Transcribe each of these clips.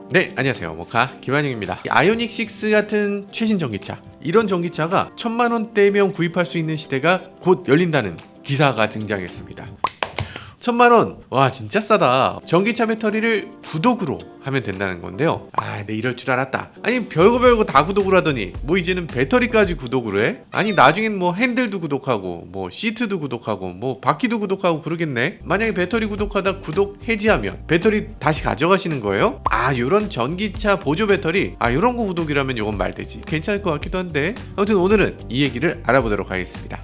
네, 안녕하세요. 모카 김한영입니다. 아이오닉 6 같은 최신 전기차, 이런 전기차가 1000만원대면 구입할 수 있는 시대가 곧 열린다는 기사가 등장했습니다. 1000만원! 와, 진짜 싸다. 전기차 배터리를 구독으로 하면 된다는 건데요. 네, 이럴 줄 알았다. 아니, 별거 다 구독을 하더니 뭐 이제는 배터리까지 구독을 해? 아니, 나중엔 뭐 핸들도 구독하고 뭐 시트도 구독하고 뭐 바퀴도 구독하고 그러겠네. 만약에 배터리 구독하다 구독 해지하면 배터리 다시 가져가시는 거예요? 요런 전기차 보조 배터리, 요런 거 구독이라면 요건 말되지. 괜찮을 것 같기도 한데, 아무튼 오늘은 이 얘기를 알아보도록 하겠습니다.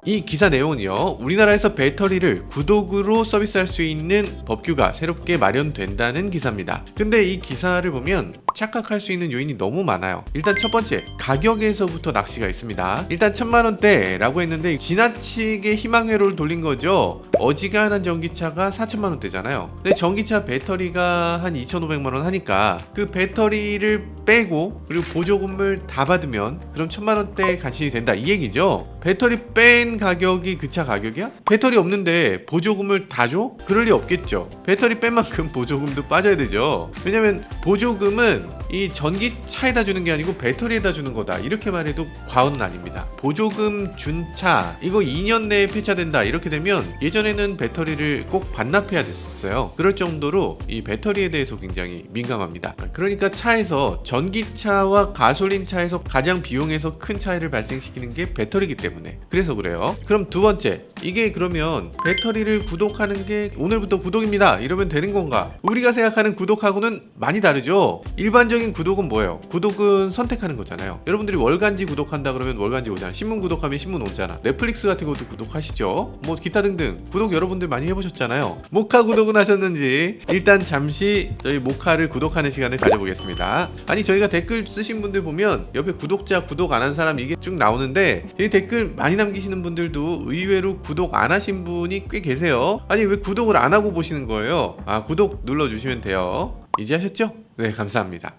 이 기사 내용은요, 우리나라에서 배터리를 구독으로 서비스할 수 있는 법규가 새롭게 마련된다는 기사입니다. 근데 이 기사를 보면 착각할 수 있는 요인이 너무 많아요. 일단 첫 번째, 가격에서부터 낚시가 있습니다. 일단 1000만원대라고 했는데 지나치게 희망회로를 돌린 거죠. 어지간한 전기차가 4000만원대잖아요. 근데 전기차 배터리가 한 2500만원 하니까 그 배터리를 빼고 그리고 보조금을 다 받으면 그럼 1000만원대 간신히 된다, 이 얘기죠. 배터리 뺀 가격이 그 차 가격이야? 배터리 없는데 보조금을 다 줘? 그럴 리 없겠죠. 배터리 뺀 만큼 보조금도 빠져야 되죠. 왜냐면 보조금은 이 전기차에다 주는 게 아니고 배터리에다 주는 거다, 이렇게 말해도 과언은 아닙니다. 보조금 준 차 이거 2년 내에 폐차된다, 이렇게 되면 예전에는 배터리를 꼭 반납해야 됐었어요. 그럴 정도로 이 배터리에 대해서 굉장히 민감합니다. 그러니까 차에서 전기차와 가솔린 차에서 가장 비용에서 큰 차이를 발생시키는 게 배터리이기 때문에 그래서 그래요. 그럼 두 번째, 이게 그러면 배터리를 구독하는 게 오늘부터 구독입니다 이러면 되는 건가? 우리가 생각하는 구독하고는 많이 다르죠. 일반적인 구독은 뭐예요? 구독은 선택하는 거잖아요. 여러분들이 월간지 구독한다 그러면 월간지 오잖아. 신문 구독하면 신문 오잖아. 넷플릭스 같은 것도 구독하시죠. 뭐 기타 등등 구독 여러분들 많이 해보셨잖아요. 모카 구독은 하셨는지 일단 잠시 저희 모카를 구독하는 시간을 가져보겠습니다. 아니, 저희가 댓글 쓰신 분들 보면 옆에 구독자, 구독 안 한 사람 이게 쭉 나오는데 이 댓글 많이 남기시는 분들도 의외로 구독 안 하신 분이 꽤 계세요. 아니, 왜 구독을 안 하고 보시는 거예요? 구독 눌러주시면 돼요. 이제 하셨죠? 네, 감사합니다.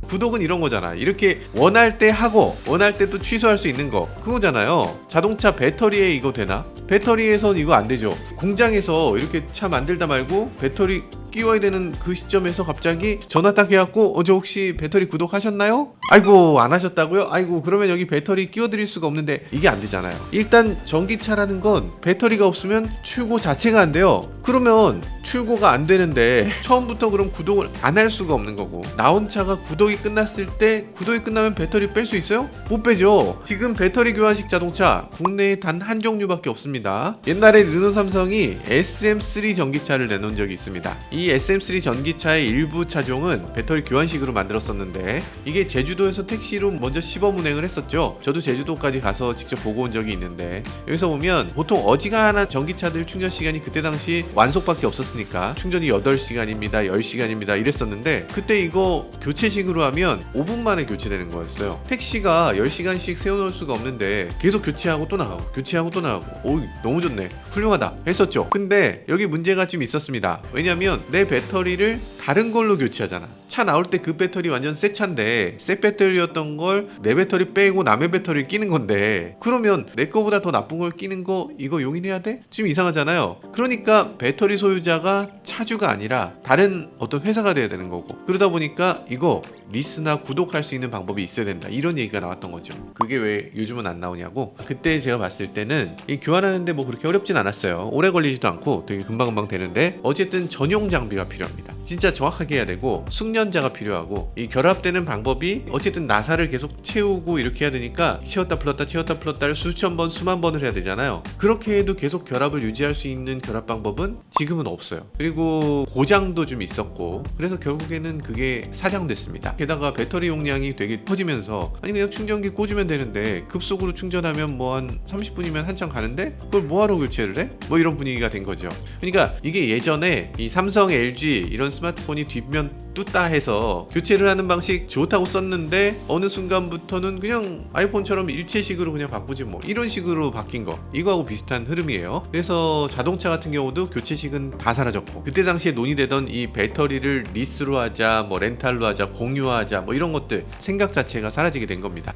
구독은 이런 거잖아. 이렇게 원할 때 하고 원할 때 또 취소할 수 있는 거, 그거잖아요. 자동차 배터리에 이거 되나? 배터리에선 이거 안 되죠. 공장에서 이렇게 차 만들다 말고 배터리 끼워야 되는 그 시점에서 갑자기 전화 딱 해갖고 저 혹시 배터리 구독하셨나요? 아이고, 안 하셨다고요? 아이고, 그러면 여기 배터리 끼워드릴 수가 없는데, 이게 안 되잖아요. 일단 전기차라는 건 배터리가 없으면 출고 자체가 안 돼요. 그러면 출고가 안 되는데 처음부터 그럼 구독을 안 할 수가 없는 거고, 나온 차가 구독이 끝났을 때 구독이 끝나면 배터리 뺄 수 있어요? 못 빼죠. 지금 배터리 교환식 자동차 국내에 단 한 종류밖에 없습니다. 옛날에 르노 삼성이 SM3 전기차를 내놓은 적이 있습니다. 이 SM3 전기차의 일부 차종은 배터리 교환식으로 만들었었는데 이게 제주도에서 택시로 먼저 시범 운행을 했었죠. 저도 제주도까지 가서 직접 보고 온 적이 있는데, 여기서 보면 보통 어지간한 전기차들 충전 시간이 그때 당시 완속밖에 없었으니까 충전이 8시간입니다 10시간입니다 이랬었는데, 그때 이거 교체식으로 하면 5분 만에 교체되는 거였어요. 택시가 10시간씩 세워놓을 수가 없는데 계속 교체하고 또 나가고 교체하고 또 나가고, 오, 너무 좋네, 훌륭하다 했었죠. 근데 여기 문제가 좀 있었습니다. 왜냐면 내 배터리를 다른 걸로 교체하잖아. 차 나올 때 그 배터리 완전 새 차인데 새 배터리였던 걸 내 배터리 빼고 남의 배터리를 끼는 건데, 그러면 내 거보다 더 나쁜 걸 끼는 거 이거 용인해야 돼? 좀 이상하잖아요. 그러니까 배터리 소유자가 차주가 아니라 다른 어떤 회사가 돼야 되는 거고, 그러다 보니까 이거 리스나 구독할 수 있는 방법이 있어야 된다, 이런 얘기가 나왔던 거죠. 그게 왜 요즘은 안 나오냐고. 그때 제가 봤을 때는 이 교환하는데 뭐 그렇게 어렵진 않았어요. 오래 걸리지도 않고 되게 금방금방 되는데, 어쨌든 전용 장비가 필요합니다. 진짜 정확하게 해야 되고 숙련자가 필요하고, 이 결합되는 방법이 어쨌든 나사를 계속 채우고 이렇게 해야 되니까 채웠다 풀었다 채웠다 풀었다를 수천 번 수만 번을 해야 되잖아요. 그렇게 해도 계속 결합을 유지할 수 있는 결합 방법은 지금은 없어요. 그리고 고장도 좀 있었고, 그래서 결국에는 그게 사장됐습니다. 게다가 배터리 용량이 되게 커지면서, 아니 그냥 충전기 꽂으면 되는데 급속으로 충전하면 뭐 한 30분이면 한참 가는데 그걸 뭐하러 교체를 해? 뭐 이런 분위기가 된 거죠. 그러니까 이게 예전에 이 삼성, LG 이런 스마트폰이 뒷면 뚜따 해서 교체를 하는 방식 좋다고 썼는데 어느 순간부터는 그냥 아이폰처럼 일체식으로 그냥 바꾸지 뭐, 이런 식으로 바뀐 거, 이거하고 비슷한 흐름이에요. 그래서 자동차 같은 경우도 교체식은 다 사라졌고, 그때 당시에 논의되던 이 배터리를 리스로 하자, 뭐 렌탈로 하자, 공유하자, 뭐 이런 것들 생각 자체가 사라지게 된 겁니다.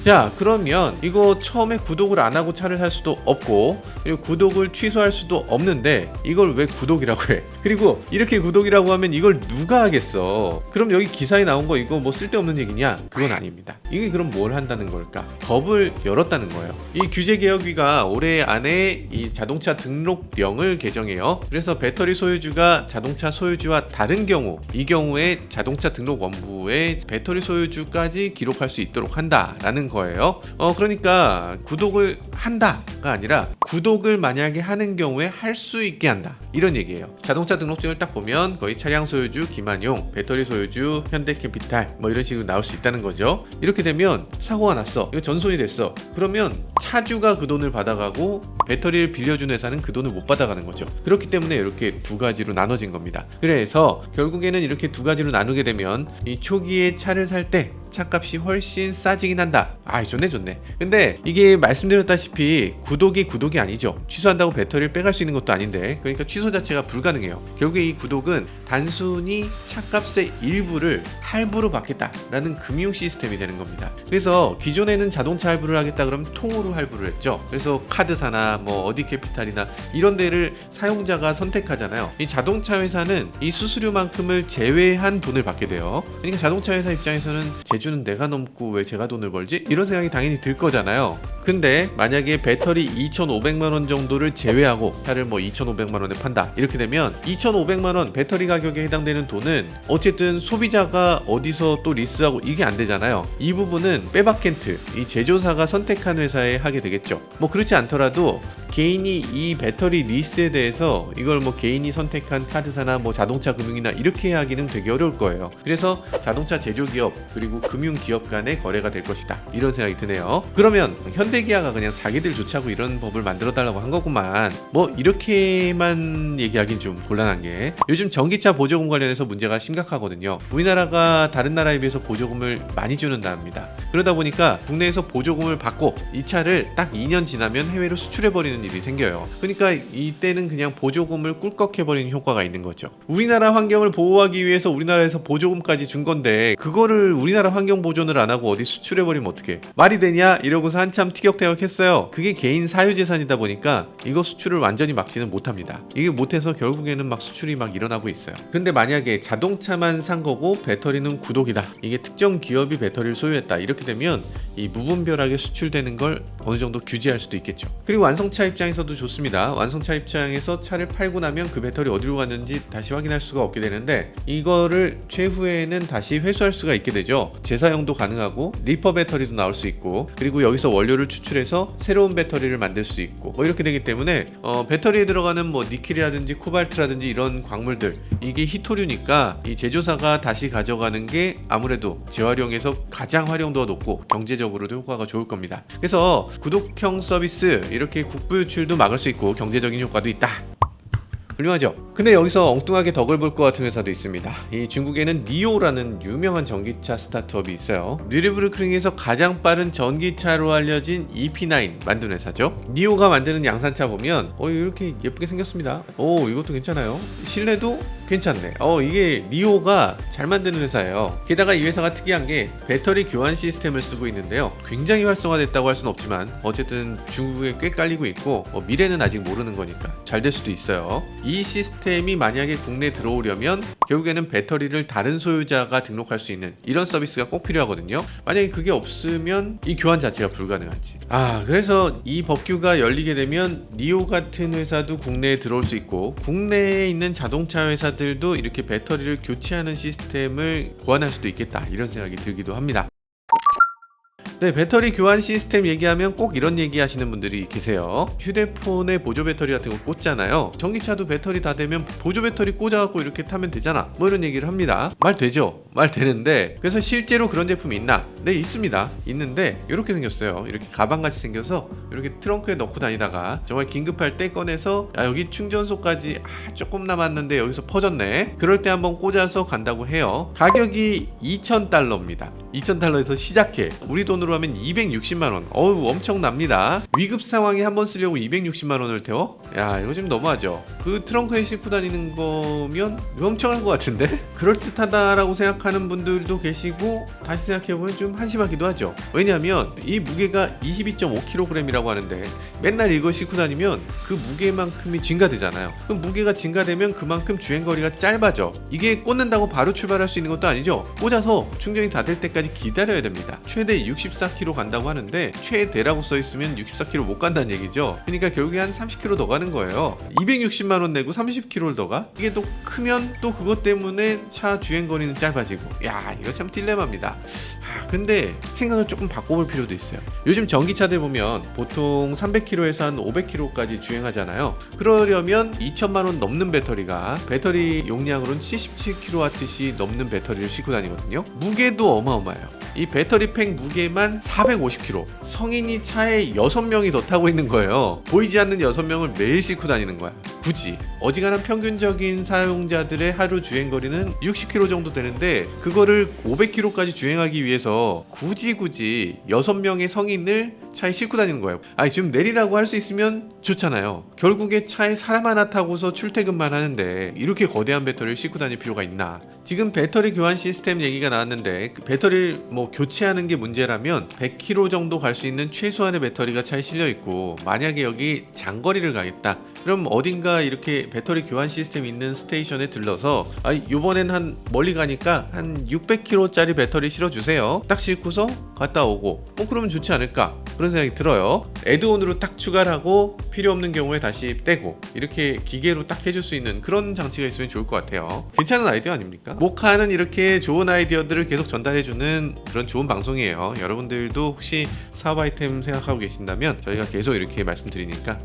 자, 그러면 이거 처음에 구독을 안 하고 차를 살 수도 없고, 그리고 구독을 취소할 수도 없는데 이걸 왜 구독이라고 해? 그리고 이렇게 구독이라고 하면 이걸 누가 하겠어? 그럼 여기 기사에 나온 거 이거 뭐 쓸데없는 얘기냐? 그건 아닙니다. 이게 그럼 뭘 한다는 걸까? 법을 열었다는 거예요. 이 규제개혁위가 올해 안에 이 자동차 등록령을 개정해요. 그래서 배터리 소유주가 자동차 소유주와 다른 경우, 이 경우에 자동차 등록 원부에 배터리 소유주까지 기록할 수 있도록 한다라는 거예요. 그러니까 구독을 한다가 아니라 구독을 만약에 하는 경우에 할 수 있게 한다, 이런 얘기예요. 자동차 등록증을 딱 보면 거의 차량 소유주 김한용, 배터리 소유주 현대캐피탈 뭐 이런 식으로 나올 수 있다는 거죠. 이렇게 되면 사고가 났어, 이거 전손이 됐어, 그러면 차주가 그 돈을 받아가고 배터리를 빌려준 회사는 그 돈을 못 받아가는 거죠. 그렇기 때문에 이렇게 두 가지로 나눠진 겁니다. 그래서 결국에는 이렇게 두 가지로 나누게 되면 이 초기에 차를 살 때 차값이 훨씬 싸지긴 한다. 좋네. 근데 이게 말씀드렸다시피 구독이 아니죠. 취소한다고 배터리를 빼갈 수 있는 것도 아닌데, 그러니까 취소 자체가 불가능해요. 결국에 이 구독은 단순히 차값의 일부를 할부로 받겠다라는 금융 시스템이 되는 겁니다. 그래서 기존에는 자동차 할부를 하겠다 그러면 통으로 할부를 했죠. 그래서 카드사나 뭐 어디 캐피탈이나 이런 데를 사용자가 선택하잖아요. 이 자동차 회사는 이 수수료만큼을 제외한 돈을 받게 돼요. 그러니까 자동차 회사 입장에서는 제주는 내가 넘고 왜 제가 돈을 벌지? 이런 생각이 당연히 들 거잖아요. 근데 만약에 배터리 2,500만 원 정도를 제외하고 차를 뭐 2,500만 원에 판다, 이렇게 되면 2,500만 원 배터리 가격에 해당되는 돈은 어쨌든 소비자가 어디서 또 리스하고 이게 안 되잖아요. 이 부분은 빼박켄트, 이 제조사가 선택한 회사에 하게 되겠죠. 뭐 그렇지 않더라도 개인이 이 배터리 리스에 대해서 이걸 뭐 개인이 선택한 카드사나 뭐 자동차 금융이나 이렇게 하기는 되게 어려울 거예요. 그래서 자동차 제조기업 그리고 금융기업 간의 거래가 될 것이다, 이런 생각이 드네요. 그러면 현대기아가 그냥 자기들 좋자고 이런 법을 만들어 달라고 한 거구만, 뭐 이렇게만 얘기하긴 좀 곤란한 게, 요즘 전기차 보조금 관련해서 문제가 심각하거든요. 우리나라가 다른 나라에 비해서 보조금을 많이 주는 나라입니다. 그러다 보니까 국내에서 보조금을 받고 이 차를 딱 2년 지나면 해외로 수출해버리는 일이 생겨요. 그러니까 이때는 그냥 보조금을 꿀꺽해버리는 효과가 있는 거죠. 우리나라 환경을 보호하기 위해서 우리나라에서 보조금까지 준 건데 그거를 우리나라 환경 보존을 안 하고 어디 수출해버리면 어떡해, 말이 되냐 이러고서 한참 티격태격했어요. 그게 개인 사유재산이다 보니까 이거 수출을 완전히 막지는 못합니다. 이게 못해서 결국에는 막 수출이 막 일어나고 있어요. 근데 만약에 자동차만 산 거고 배터리는 구독이다, 이게 특정 기업이 배터리를 소유했다, 이렇게 되면 이 무분별하게 수출되는 걸 어느 정도 규제할 수도 있겠죠. 그리고 완성차 입장에서도 좋습니다. 완성차 입장에서 차를 팔고 나면 그 배터리 어디로 갔는지 다시 확인할 수가 없게 되는데 이거를 최후에는 다시 회수할 수가 있게 되죠. 재사용도 가능하고 리퍼 배터리도 나올 수 있고, 그리고 여기서 원료를 추출해서 새로운 배터리를 만들 수 있고 뭐 이렇게 되기 때문에 배터리에 들어가는 뭐 니켈이라든지 코발트라든지 이런 광물들, 이게 희토류니까 이 제조사가 다시 가져가는 게 아무래도 재활용에서 가장 활용도가 높고 경제적으로도 효과가 좋을 겁니다. 그래서 구독형 서비스 이렇게 국부 유출도 막을 수 있고 경제적인 효과도 있다. 훌륭하죠? 근데 여기서 엉뚱하게 덕을 볼 것 같은 회사도 있습니다. 이 중국에는 니오라는 유명한 전기차 스타트업이 있어요. 느르부르크링에서 가장 빠른 전기차로 알려진 EP9 만든 회사죠. 니오가 만드는 양산차 보면 이렇게 예쁘게 생겼습니다. 이것도 괜찮아요. 실내도 괜찮네. 이게 니오가 잘 만드는 회사예요. 게다가 이 회사가 특이한 게 배터리 교환 시스템을 쓰고 있는데요. 굉장히 활성화됐다고 할 수는 없지만 어쨌든 중국에 꽤 깔리고 있고 미래는 아직 모르는 거니까 잘 될 수도 있어요. 이 시스템이 만약에 국내에 들어오려면 결국에는 배터리를 다른 소유자가 등록할 수 있는 이런 서비스가 꼭 필요하거든요. 만약에 그게 없으면 이 교환 자체가 불가능하지. 그래서 이 법규가 열리게 되면 니오 같은 회사도 국내에 들어올 수 있고 국내에 있는 자동차 회사들도 이렇게 배터리를 교체하는 시스템을 고안할 수도 있겠다, 이런 생각이 들기도 합니다. 네, 배터리 교환 시스템 얘기하면 꼭 이런 얘기 하시는 분들이 계세요. 휴대폰에 보조 배터리 같은 거 꽂잖아요. 전기차도 배터리 다 되면 보조 배터리 꽂아갖고 이렇게 타면 되잖아, 뭐 이런 얘기를 합니다. 말 되죠? 말 되는데, 그래서 실제로 그런 제품이 있나? 네, 있습니다. 있는데 이렇게 생겼어요. 이렇게 가방같이 생겨서 이렇게 트렁크에 넣고 다니다가 정말 긴급할 때 꺼내서 여기 충전소까지 조금 남았는데 여기서 퍼졌네, 그럴 때 한번 꽂아서 간다고 해요. 가격이 $2,000입니다. $2,000에서 시작해. 우리 돈으로 하면 260만원. 엄청납니다. 위급 상황에 한번 쓰려고 260만원을 태워? 이거 좀 너무하죠. 그 트렁크에 싣고 다니는 거면 엄청난 것 같은데? 그럴듯하다라고 생각하면 생각하는 분들도 계시고 다시 생각해보면 좀 한심하기도 하죠. 왜냐하면 이 무게가 22.5kg이라고 하는데 맨날 이거 싣고 다니면 그 무게만큼이 증가되잖아요. 그럼 무게가 증가되면 그만큼 주행거리가 짧아져. 이게 꽂는다고 바로 출발할 수 있는 것도 아니죠. 꽂아서 충전이 다 될 때까지 기다려야 됩니다. 최대 64km 간다고 하는데 최대라고 써있으면 64km 못 간다는 얘기죠. 그러니까 결국에 한 30km 더 가는 거예요. 260만원 내고 30km를 더 가? 이게 또 크면 또 그것 때문에 차 주행거리는 짧아지고, 야 이거 참 딜레마입니다. 근데 생각을 조금 바꿔볼 필요도 있어요. 요즘 전기차들 보면 보통 300km에서 한 500km까지 주행하잖아요. 그러려면 2천만원 넘는 배터리 용량으로는 77kWh 넘는 배터리를 싣고 다니거든요. 무게도 어마어마해요. 이 배터리 팩 무게만 450kg. 성인이 차에 6명이 더 타고 있는 거예요. 보이지 않는 6명을 매일 싣고 다니는 거야. 굳이 어지간한 평균적인 사용자들의 하루 주행거리는 60km 정도 되는데 그거를 500km까지 주행하기 위해서 굳이 6명의 성인을 차에 싣고 다니는 거예요. 아니 지금 내리라고 할 수 있으면 좋잖아요. 결국에 차에 사람 하나 타고서 출퇴근만 하는데 이렇게 거대한 배터리를 싣고 다닐 필요가 있나. 지금 배터리 교환 시스템 얘기가 나왔는데 그 배터리를 교체하는 게 문제라면 100km 정도 갈 수 있는 최소한의 배터리가 차에 실려 있고, 만약에 여기 장거리를 가겠다 그럼 어딘가 이렇게 배터리 교환 시스템 있는 스테이션에 들러서 요번엔 한 멀리 가니까 한 600km짜리 배터리 실어주세요. 딱 싣고서 갔다 오고 그러면 좋지 않을까 그런 생각이 들어요. 애드온으로 딱 추가를 하고 필요 없는 경우에 다시 떼고 이렇게 기계로 딱 해줄 수 있는 그런 장치가 있으면 좋을 것 같아요. 괜찮은 아이디어 아닙니까? 모카는 이렇게 좋은 아이디어들을 계속 전달해주는 그런 좋은 방송이에요. 여러분들도 혹시 사업 아이템 생각하고 계신다면 저희가 계속 이렇게 말씀드리니까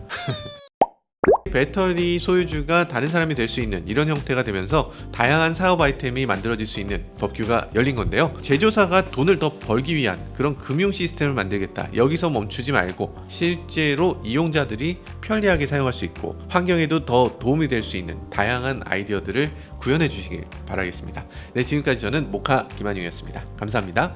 배터리 소유주가 다른 사람이 될 수 있는 이런 형태가 되면서 다양한 사업 아이템이 만들어질 수 있는 법규가 열린 건데요. 제조사가 돈을 더 벌기 위한 그런 금융 시스템을 만들겠다. 여기서 멈추지 말고 실제로 이용자들이 편리하게 사용할 수 있고 환경에도 더 도움이 될 수 있는 다양한 아이디어들을 구현해 주시길 바라겠습니다. 네, 지금까지 저는 모카 김한용이었습니다. 감사합니다.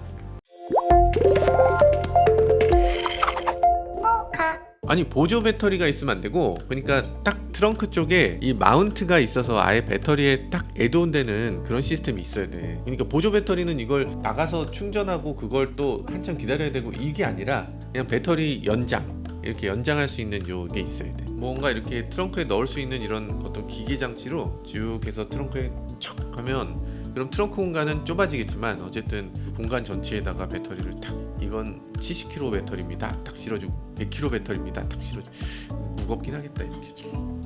아니 보조 배터리가 있으면 안 되고, 그러니까 딱 트렁크 쪽에 이 마운트가 있어서 아예 배터리에 딱 애드온 되는 그런 시스템이 있어야 돼. 그러니까 보조 배터리는 이걸 나가서 충전하고 그걸 또 한참 기다려야 되고 이게 아니라 그냥 배터리 연장, 이렇게 연장할 수 있는 요게 있어야 돼. 뭔가 이렇게 트렁크에 넣을 수 있는 이런 어떤 기계 장치로 쭉 해서 트렁크에 척 하면, 그럼 트렁크 공간은 좁아지겠지만 어쨌든 공간 전체에다가 배터리를 탁, 이건 70kg 배터리입니다 딱 실어주고 100kg 배터리입니다 딱 실어주고, 무겁긴 하겠다 이렇게 좀.